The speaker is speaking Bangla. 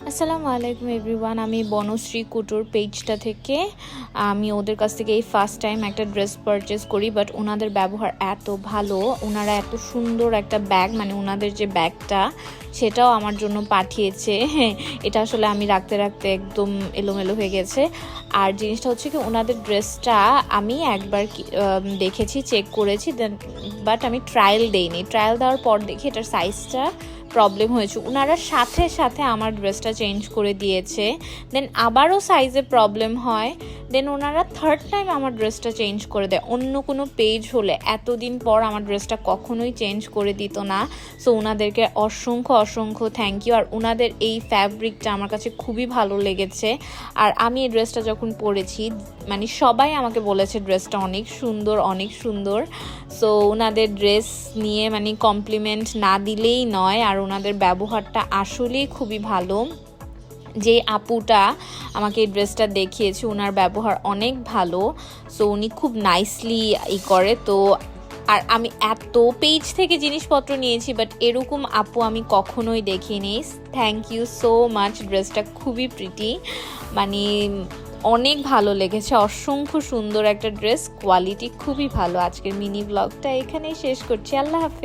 আসসালামু আলাইকুম এভরিওয়ান। আমি বনশ্রী কুটুর পেজটা থেকে আমি ওদের কাছ থেকে এই ফার্স্ট টাইম একটা ড্রেস পারচেস করি, বাট ওনাদের ব্যবহার এত ভালো, ওনারা এত সুন্দর একটা ব্যাগ, মানে ওনাদের যে ব্যাগটা সেটাও আমার জন্য পাঠিয়েছে। হ্যাঁ, এটা আসলে আমি রাখতে রাখতে একদম এলোমেলো হয়ে গেছে। আর জিনিসটা হচ্ছে কি, ওনাদের ড্রেসটা আমি একবার দেখেছি, চেক করেছি, দেন বাট আমি ট্রায়াল দেইনি। ট্রায়াল দেওয়ার পর দেখি এটার সাইজটা প্রবলেম হয়েছে। ওনারা সাথে সাথে আমার ড্রেসটা চেঞ্জ করে দিয়েছে। দেন আবারও সাইজে প্রবলেম হয়, দেন ওনারা থার্ড টাইম আমার ড্রেসটা চেঞ্জ করে দেয়। অন্য কোনো পেজ হলে এতদিন পর আমার ড্রেসটা কখনোই চেঞ্জ করে দিত না। সো ওনাদেরকে অসংখ্য অসংখ্য থ্যাংক ইউ। আর ওনাদের এই ফ্যাব্রিকটা আমার কাছে খুবই ভালো লেগেছে। আর আমি এই ড্রেসটা যখন পরেছি, মানে সবাই আমাকে বলেছে ড্রেসটা অনেক সুন্দর, অনেক সুন্দর। সো ওনাদের ড্রেস নিয়ে মানে কমপ্লিমেন্ট না দিলেই নয়। আর ওনাদের ব্যবহারটা আসলেই খুবই ভালো। যে আপুটা আমাকে এই ড্রেসটা দেখিয়েছে, ওনার ব্যবহার অনেক ভালো। সো উনি খুব নাইসলি করে। তো আর আমি এত পেজ থেকে জিনিসপত্র নিয়েছি, বাট এরকম আপু আমি কখনোই দেখিনি। Thank you so much. ড্রেসটা খুবই প্রিটি, মানে অনেক ভালো লেগেছে। অসংখ্য সুন্দর একটা ড্রেস, কোয়ালিটি খুবই ভালো। আজকের মিনি ব্লগটা এখানেই শেষ করছি। আল্লাহ হাফেজ।